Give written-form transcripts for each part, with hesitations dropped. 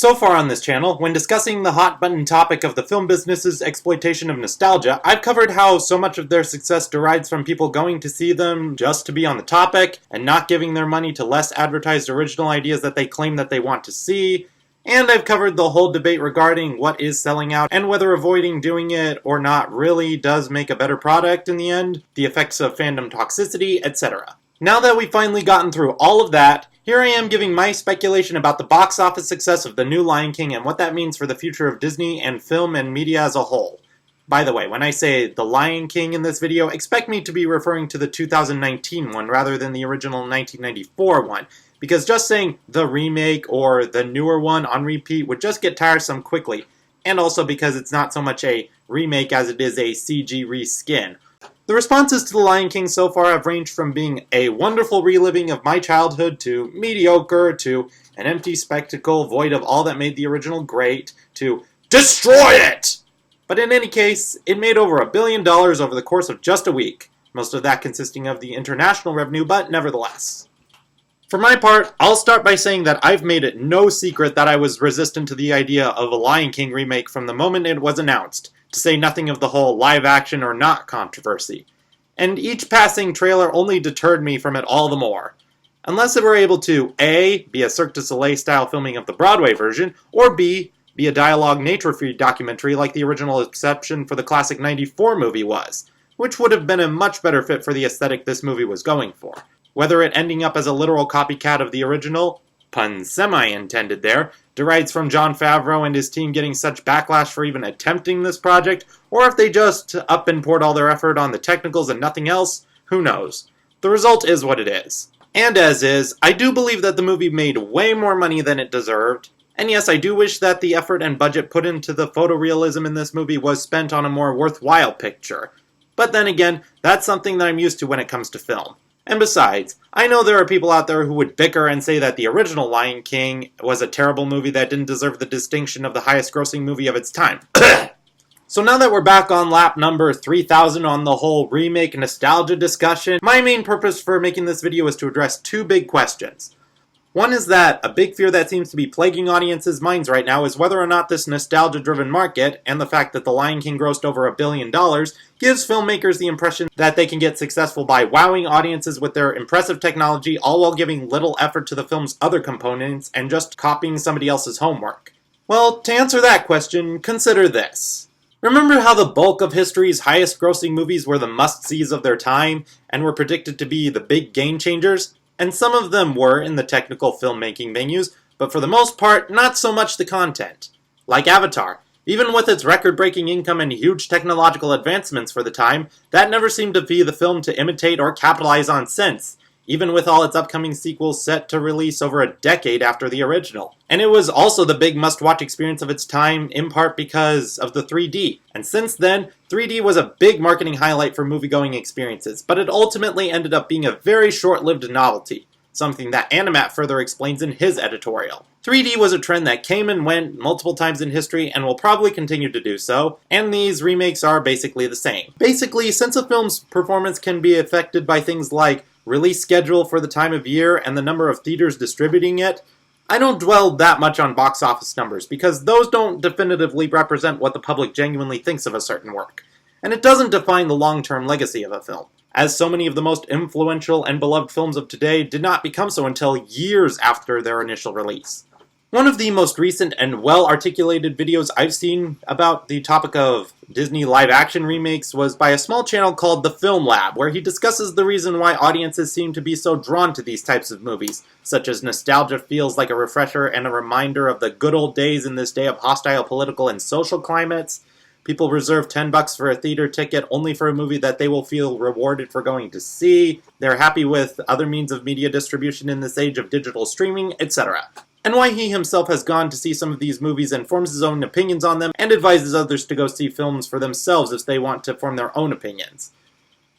So far on this channel, when discussing the hot button topic of the film business's exploitation of nostalgia, I've covered how so much of their success derives from people going to see them just to be on the topic, and not giving their money to less advertised original ideas that they claim that they want to see, and I've covered the whole debate regarding what is selling out, and whether avoiding doing it or not really does make a better product in the end, the effects of fandom toxicity, etc. Now that we've finally gotten through all of that, here I am giving my speculation about the box office success of the new Lion King and what that means for the future of Disney and film and media as a whole. By the way, when I say the Lion King in this video, expect me to be referring to the 2019 one rather than the original 1994 one, because just saying the remake or the newer one on repeat would just get tiresome quickly, and also because it's not so much a remake as it is a CG reskin. The responses to The Lion King so far have ranged from being a wonderful reliving of my childhood to mediocre to an empty spectacle void of all that made the original great to destroy it! But in any case, it made over $1 billion over the course of just a week, most of that consisting of the international revenue, but nevertheless. For my part, I'll start by saying that I've made it no secret that I was resistant to the idea of a Lion King remake from the moment it was announced, to say nothing of the whole live action or not controversy. And each passing trailer only deterred me from it all the more. Unless it were able to A, be a Cirque du Soleil style filming of the Broadway version, or B, be a dialogue nature-free documentary like the original exception for the classic '94 movie was, which would have been a much better fit for the aesthetic this movie was going for. Whether it ending up as a literal copycat of the original, pun semi-intended there, derides from Jon Favreau and his team getting such backlash for even attempting this project, or if they just up and poured all their effort on the technicals and nothing else, who knows. The result is what it is. And as is, I do believe that the movie made way more money than it deserved, and yes, I do wish that the effort and budget put into the photorealism in this movie was spent on a more worthwhile picture. But then again, that's something that I'm used to when it comes to film. And besides, I know there are people out there who would bicker and say that the original Lion King was a terrible movie that didn't deserve the distinction of the highest grossing movie of its time. So now that we're back on lap number 3000 on the whole remake nostalgia discussion, my main purpose for making this video is to address two big questions. One is that a big fear that seems to be plaguing audiences' minds right now is whether or not this nostalgia-driven market, and the fact that The Lion King grossed over $1 billion, gives filmmakers the impression that they can get successful by wowing audiences with their impressive technology, all while giving little effort to the film's other components and just copying somebody else's homework. Well, to answer that question, consider this. Remember how the bulk of history's highest-grossing movies were the must-sees of their time, and were predicted to be the big game-changers? And some of them were in the technical filmmaking venues, but for the most part, not so much the content. Like Avatar. Even with its record-breaking income and huge technological advancements for the time, that never seemed to be the film to imitate or capitalize on since, even with all its upcoming sequels set to release over a decade after the original. And it was also the big must-watch experience of its time, in part because of the 3D. And since then, 3D was a big marketing highlight for movie-going experiences, but it ultimately ended up being a very short-lived novelty, something that Animat further explains in his editorial. 3D was a trend that came and went multiple times in history and will probably continue to do so, and these remakes are basically the same. Basically, since a film's performance can be affected by things like release schedule for the time of year and the number of theaters distributing it, I don't dwell that much on box office numbers, because those don't definitively represent what the public genuinely thinks of a certain work. And it doesn't define the long-term legacy of a film, as so many of the most influential and beloved films of today did not become so until years after their initial release. One of the most recent and well-articulated videos I've seen about the topic of Disney live-action remakes was by a small channel called The Film Lab, where he discusses the reason why audiences seem to be so drawn to these types of movies, such as nostalgia feels like a refresher and a reminder of the good old days in this day of hostile political and social climates. People reserve $10 for a theater ticket only for a movie that they will feel rewarded for going to see. They're happy with other means of media distribution in this age of digital streaming, etc. And why he himself has gone to see some of these movies and forms his own opinions on them, and advises others to go see films for themselves if they want to form their own opinions.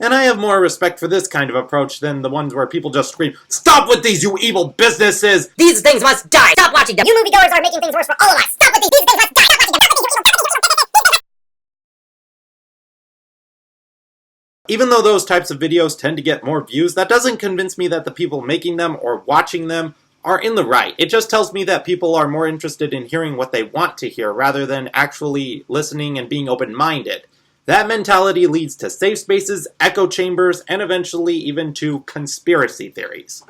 And I have more respect for this kind of approach than the ones where people just scream, "Stop with these, you evil businesses! These things must die! Stop watching them! You moviegoers are making things worse for all of us! Stop with these things must die! Stop watching them! Even though those types of videos tend to get more views, that doesn't convince me that the people making them or watching them are in the right. It just tells me that people are more interested in hearing what they want to hear rather than actually listening and being open-minded. That mentality leads to safe spaces, echo chambers, and eventually even to conspiracy theories.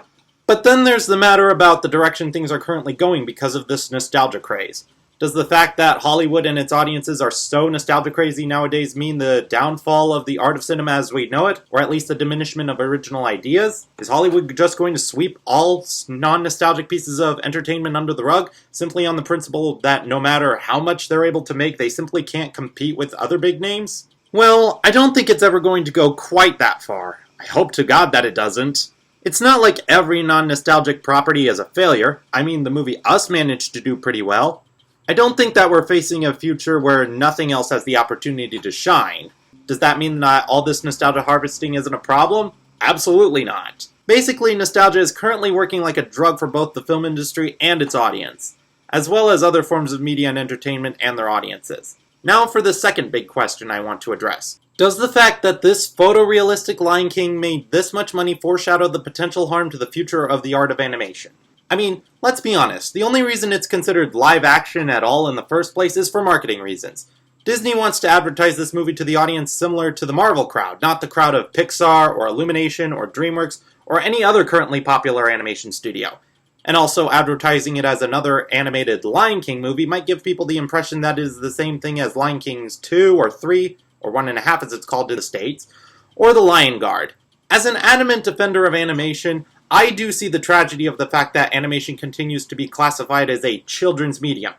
But then there's the matter about the direction things are currently going because of this nostalgia craze. Does the fact that Hollywood and its audiences are so nostalgia crazy nowadays mean the downfall of the art of cinema as we know it, or at least the diminishment of original ideas? Is Hollywood just going to sweep all non-nostalgic pieces of entertainment under the rug, simply on the principle that no matter how much they're able to make, they simply can't compete with other big names? Well, I don't think it's ever going to go quite that far. I hope to God that it doesn't. It's not like every non-nostalgic property is a failure. I mean, the movie Us managed to do pretty well. I don't think that we're facing a future where nothing else has the opportunity to shine. Does that mean that all this nostalgia harvesting isn't a problem? Absolutely not. Basically, nostalgia is currently working like a drug for both the film industry and its audience, as well as other forms of media and entertainment and their audiences. Now for the second big question I want to address. Does the fact that this photorealistic Lion King made this much money foreshadow the potential harm to the future of the art of animation? I mean, let's be honest, the only reason it's considered live action at all in the first place is for marketing reasons. Disney wants to advertise this movie to the audience similar to the Marvel crowd, not the crowd of Pixar or Illumination or DreamWorks or any other currently popular animation studio. And also, advertising it as another animated Lion King movie might give people the impression that it is the same thing as Lion King's 2 or 3, or 1.5 as it's called to the States, or The Lion Guard. As an adamant defender of animation, I do see the tragedy of the fact that animation continues to be classified as a children's medium.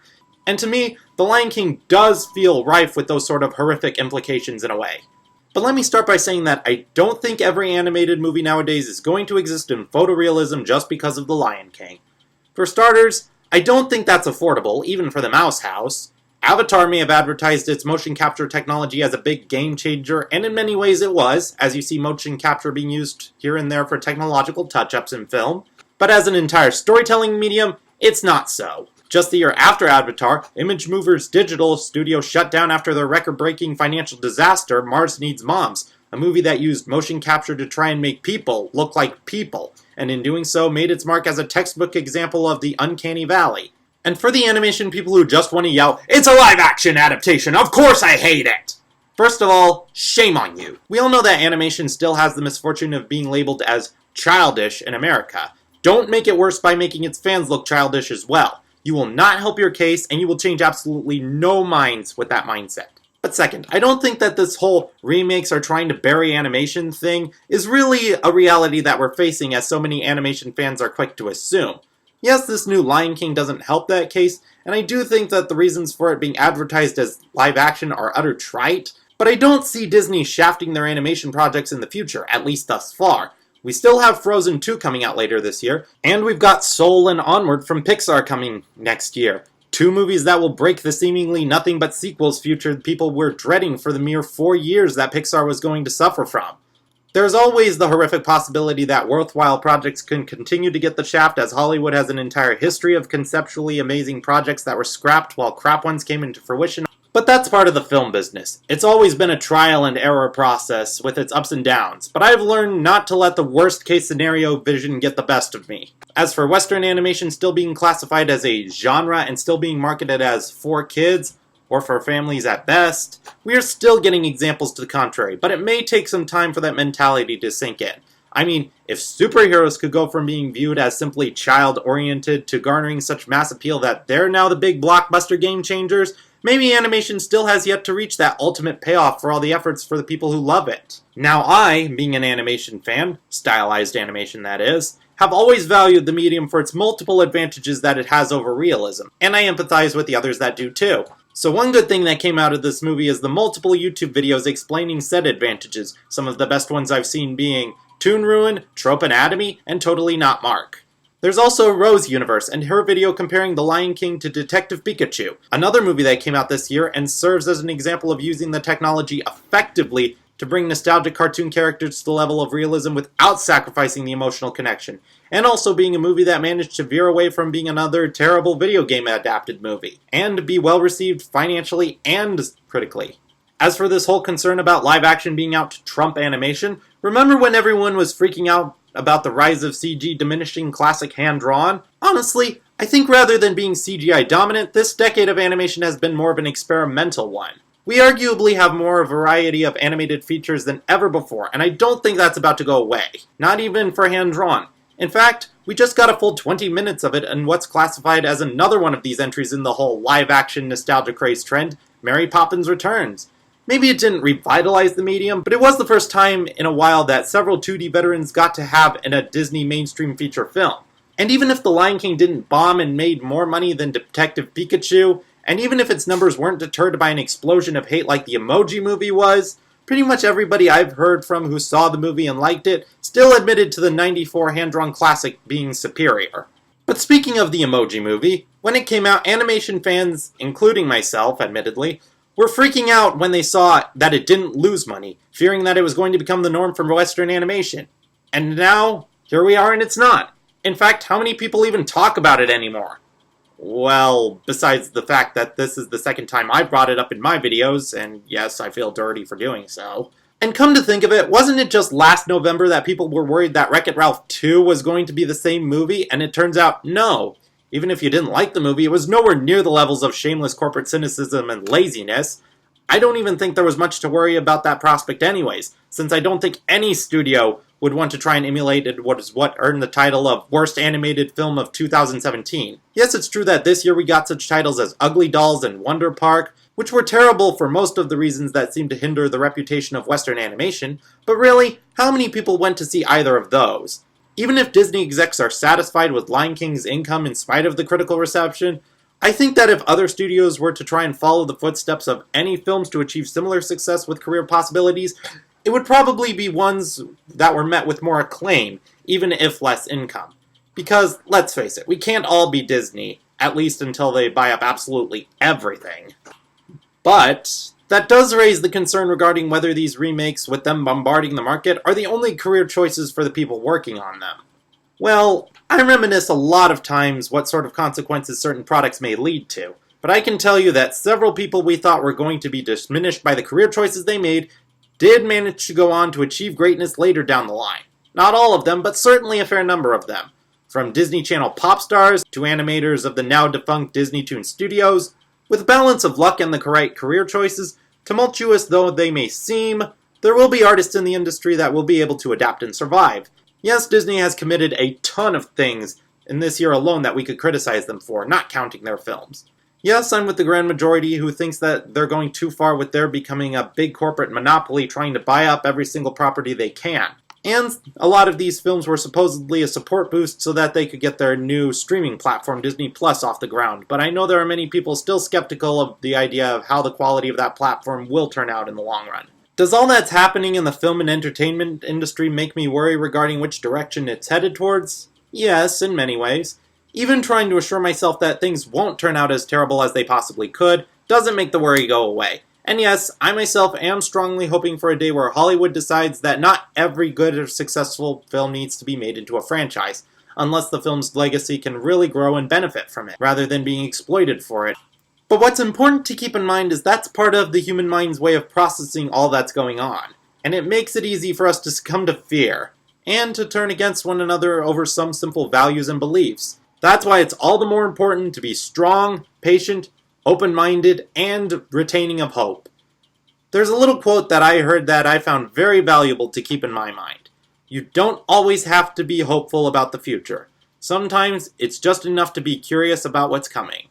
And to me, The Lion King does feel rife with those sort of horrific implications in a way. But let me start by saying that I don't think every animated movie nowadays is going to exist in photorealism just because of The Lion King. For starters, I don't think that's affordable, even for the Mouse House. Avatar may have advertised its motion capture technology as a big game changer, and in many ways it was, as you see motion capture being used here and there for technological touch-ups in film. But as an entire storytelling medium, it's not so. Just the year after Avatar, Image Movers Digital Studio shut down after their record-breaking financial disaster, Mars Needs Moms, a movie that used motion capture to try and make people look like people, and in doing so made its mark as a textbook example of the uncanny valley. And for the animation people who just want to yell, "It's a live-action adaptation! Of course I hate it!" First of all, shame on you. We all know that animation still has the misfortune of being labeled as childish in America. Don't make it worse by making its fans look childish as well. You will not help your case, and you will change absolutely no minds with that mindset. But second, I don't think that this whole remakes are trying to bury animation thing is really a reality that we're facing, as so many animation fans are quick to assume. Yes, this new Lion King doesn't help that case, and I do think that the reasons for it being advertised as live action are utter trite, but I don't see Disney shafting their animation projects in the future, at least thus far. We still have Frozen 2 coming out later this year, and we've got Soul and Onward from Pixar coming next year. Two movies that will break the seemingly nothing but sequels future people were dreading for the mere 4 years that Pixar was going to suffer from. There's always the horrific possibility that worthwhile projects can continue to get the shaft, as Hollywood has an entire history of conceptually amazing projects that were scrapped while crap ones came into fruition. But that's part of the film business. It's always been a trial and error process with its ups and downs, but I've learned not to let the worst case scenario vision get the best of me. As for Western animation still being classified as a genre and still being marketed as for kids, or for families at best, we are still getting examples to the contrary, but it may take some time for that mentality to sink in. I mean, if superheroes could go from being viewed as simply child-oriented to garnering such mass appeal that they're now the big blockbuster game changers, maybe animation still has yet to reach that ultimate payoff for all the efforts for the people who love it. Now I, being an animation fan, stylized animation that is, have always valued the medium for its multiple advantages that it has over realism, and I empathize with the others that do too. So one good thing that came out of this movie is the multiple YouTube videos explaining said advantages, some of the best ones I've seen being Toon Ruin, Trope Anatomy, and Totally Not Mark. There's also Rose Universe and her video comparing The Lion King to Detective Pikachu, another movie that came out this year and serves as an example of using the technology effectively to bring nostalgic cartoon characters to the level of realism without sacrificing the emotional connection, and also being a movie that managed to veer away from being another terrible video game adapted movie, and be well received financially and critically. As for this whole concern about live action being out to trump animation, remember when everyone was freaking out about the rise of CG diminishing classic hand-drawn? Honestly, I think rather than being CGI dominant, this decade of animation has been more of an experimental one. We arguably have more variety of animated features than ever before, and I don't think that's about to go away. Not even for hand-drawn. In fact, we just got a full 20 minutes of it in what's classified as another one of these entries in the whole live-action nostalgia craze trend, Mary Poppins Returns. Maybe it didn't revitalize the medium, but it was the first time in a while that several 2D veterans got to have in a Disney mainstream feature film. And even if The Lion King didn't bomb and made more money than Detective Pikachu, and even if its numbers weren't deterred by an explosion of hate like the Emoji Movie was, pretty much everybody I've heard from who saw the movie and liked it still admitted to the '94 hand-drawn classic being superior. But speaking of the Emoji Movie, when it came out, animation fans, including myself, admittedly, were freaking out when they saw that it didn't lose money, fearing that it was going to become the norm for Western animation. And now, here we are and it's not. In fact, how many people even talk about it anymore? Well, besides the fact that this is the second time I've brought it up in my videos, and yes, I feel dirty for doing so. And come to think of it, wasn't it just last November that people were worried that Wreck-It Ralph 2 was going to be the same movie, and it turns out, no. Even if you didn't like the movie, it was nowhere near the levels of shameless corporate cynicism and laziness. I don't even think there was much to worry about that prospect anyways, since I don't think any studio would want to try and emulate what earned the title of Worst Animated Film of 2017. Yes, it's true that this year we got such titles as Ugly Dolls and Wonder Park, which were terrible for most of the reasons that seem to hinder the reputation of Western animation, but really, how many people went to see either of those? Even if Disney execs are satisfied with Lion King's income in spite of the critical reception, I think that if other studios were to try and follow the footsteps of any films to achieve similar success with career possibilities, it would probably be ones that were met with more acclaim, even if less income. Because, let's face it, we can't all be Disney, at least until they buy up absolutely everything. But that does raise the concern regarding whether these remakes, with them bombarding the market, are the only career choices for the people working on them. Well, I reminisce a lot of times what sort of consequences certain products may lead to, but I can tell you that several people we thought were going to be diminished by the career choices they made did manage to go on to achieve greatness later down the line. Not all of them, but certainly a fair number of them. From Disney Channel pop stars to animators of the now-defunct Disney Toon Studios, with a balance of luck and the correct career choices, tumultuous though they may seem, there will be artists in the industry that will be able to adapt and survive. Yes, Disney has committed a ton of things in this year alone that we could criticize them for, not counting their films. Yes, I'm with the grand majority who thinks that they're going too far with their becoming a big corporate monopoly trying to buy up every single property they can. And a lot of these films were supposedly a support boost so that they could get their new streaming platform, Disney Plus, off the ground. But I know there are many people still skeptical of the idea of how the quality of that platform will turn out in the long run. Does all that's happening in the film and entertainment industry make me worry regarding which direction it's headed towards? Yes, in many ways. Even trying to assure myself that things won't turn out as terrible as they possibly could doesn't make the worry go away. And yes, I myself am strongly hoping for a day where Hollywood decides that not every good or successful film needs to be made into a franchise, unless the film's legacy can really grow and benefit from it, rather than being exploited for it. But what's important to keep in mind is that's part of the human mind's way of processing all that's going on, and it makes it easy for us to succumb to fear, and to turn against one another over some simple values and beliefs. That's why it's all the more important to be strong, patient, open-minded, and retaining of hope. There's a little quote that I heard that I found very valuable to keep in my mind. You don't always have to be hopeful about the future. Sometimes it's just enough to be curious about what's coming.